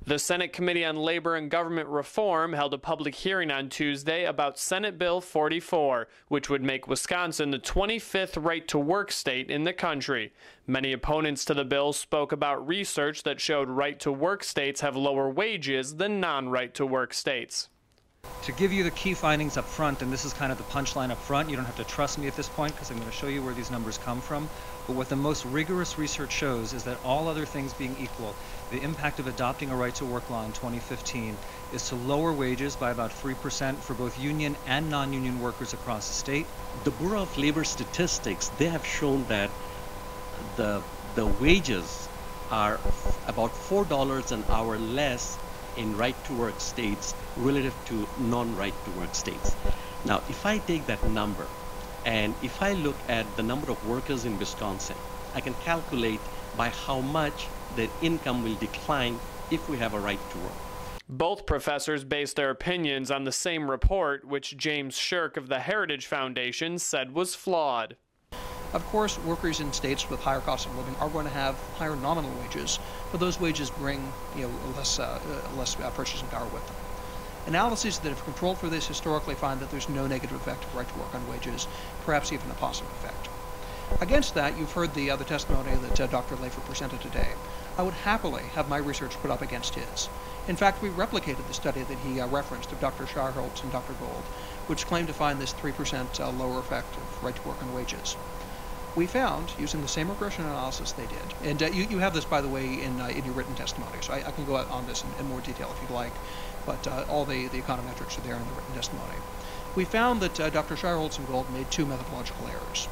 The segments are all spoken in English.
The Senate Committee on Labor and Government Reform held a public hearing on Tuesday about Senate Bill 44, which would make Wisconsin the 25th right-to-work state in the country. Many opponents to the bill spoke about research that showed right-to-work states have lower wages than non-right-to-work states. To give you the key findings up front, and this is kind of the punchline up front, you don't have to trust me at this point because I'm going to show you where these numbers come from, but what the most rigorous research shows is that all other things being equal, the impact of adopting a right-to-work law in 2015 is to lower wages by about 3% for both union and non-union workers across the state. The Bureau of Labor Statistics, they have shown that the wages are about $4 an hour less in right-to-work states relative to non-right-to-work states. Now, if I take that number and if I look at the number of workers in Wisconsin, I can calculate by how much their income will decline if we have a right to work. Both professors based their opinions on the same report, which James Shirk of the Heritage Foundation said was flawed. Of course, workers in states with higher cost of living are going to have higher nominal wages, but those wages bring less purchasing power with them. Analyses that have controlled for this historically find that there's no negative effect of right to work on wages, perhaps even a positive effect. Against that, you've heard the other testimony that Dr. Lafer presented today. I would happily have my research put up against his. In fact, we replicated the study that he referenced of Dr. Scharholz and Dr. Gold, which claimed to find this 3% lower effect of right to work on wages. We found, using the same regression analysis they did, and you have this, by the way, in your written testimony, so I can go on this in more detail if you'd like, but all the econometrics are there in the written testimony. We found that Dr. Scharholz and Gold made two methodological errors.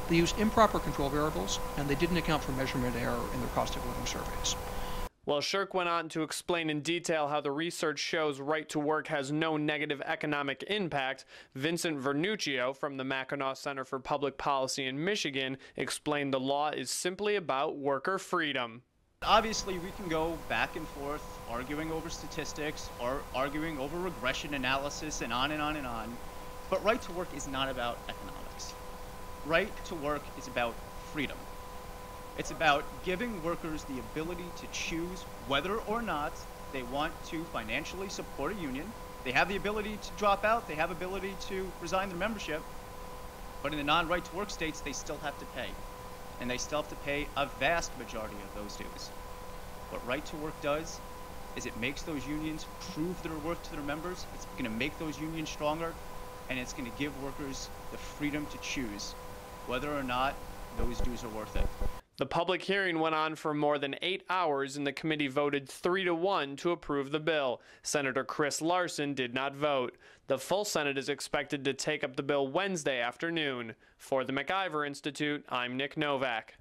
They used improper control variables, and they didn't account for measurement error in their cost of living surveys. Well, Shirk went on to explain in detail how the research shows right to work has no negative economic impact. Vincent Vernuccio from the Mackinac Center for Public Policy in Michigan explained the law is simply about worker freedom. Obviously, we can go back and forth arguing over statistics or arguing over regression analysis and on and on and on. But right to work is not about economics. Right to work is about freedom. It's about giving workers the ability to choose whether or not they want to financially support a union. They have the ability to drop out. They have the ability to resign their membership. But in the non-right to work states, they still have to pay. And they still have to pay a vast majority of those dues. What right to work does is it makes those unions prove their worth to their members. It's going to make those unions stronger, and it's going to give workers the freedom to choose whether or not those dues are worth it. The public hearing went on for more than 8 hours, and the committee voted 3-1 to approve the bill. Senator Chris Larson did not vote. The full Senate is expected to take up the bill Wednesday afternoon. For the MacIver Institute, I'm Nick Novak.